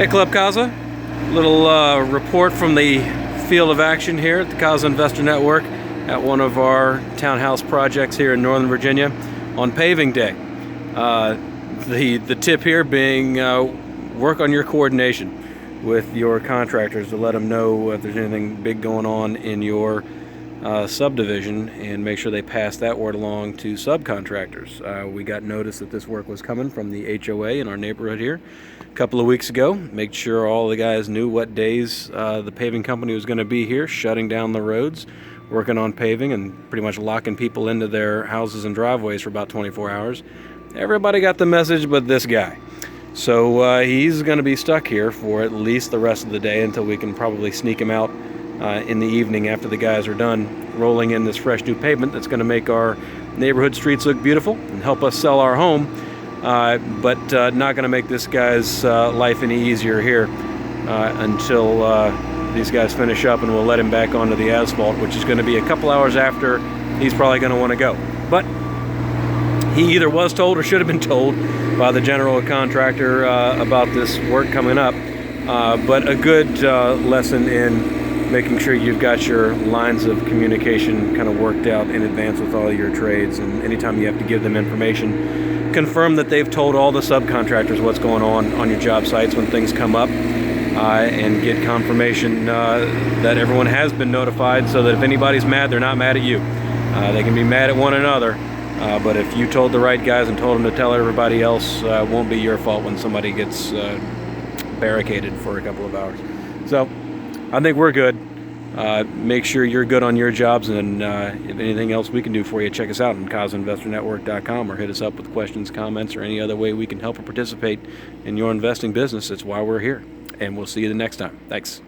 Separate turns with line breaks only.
Hey Club Casa, little report from the field of action here at the Casa Investor Network at one of our townhouse projects here in Northern Virginia on paving day. The tip here being work on your coordination with your contractors to let them know if there's anything big going on in your subdivision, and make sure they pass that word along to subcontractors. We got notice that this work was coming from the HOA in our neighborhood here a couple of weeks ago. Made sure all the guys knew what days the paving company was going to be here, shutting down the roads, working on paving, and pretty much locking people into their houses and driveways for about 24 hours. Everybody got the message but this guy. So he's going to be stuck here for at least the rest of the day until we can probably sneak him out in the evening after the guys are done rolling in this fresh new pavement that's going to make our neighborhood streets look beautiful and help us sell our home, but not going to make this guy's life any easier here until these guys finish up, and we'll let him back onto the asphalt, which is going to be a couple hours after he's probably going to want to go. But he either was told or should have been told by the general contractor about this work coming up, but a good lesson in making sure you've got your lines of communication kind of worked out in advance with all your trades, and anytime you have to give them information, confirm that they've told all the subcontractors what's going on your job sites when things come up, and get confirmation that everyone has been notified, so that if anybody's mad, they're not mad at you. They can be mad at one another, but if you told the right guys and told them to tell everybody else, it won't be your fault when somebody gets barricaded for a couple of hours. So I think we're good. Make sure you're good on your jobs, and if anything else we can do for you, check us out on CasaInvestorNetwork.com, or hit us up with questions, comments, or any other way we can help or participate in your investing business. That's why we're here, and we'll see you the next time. Thanks.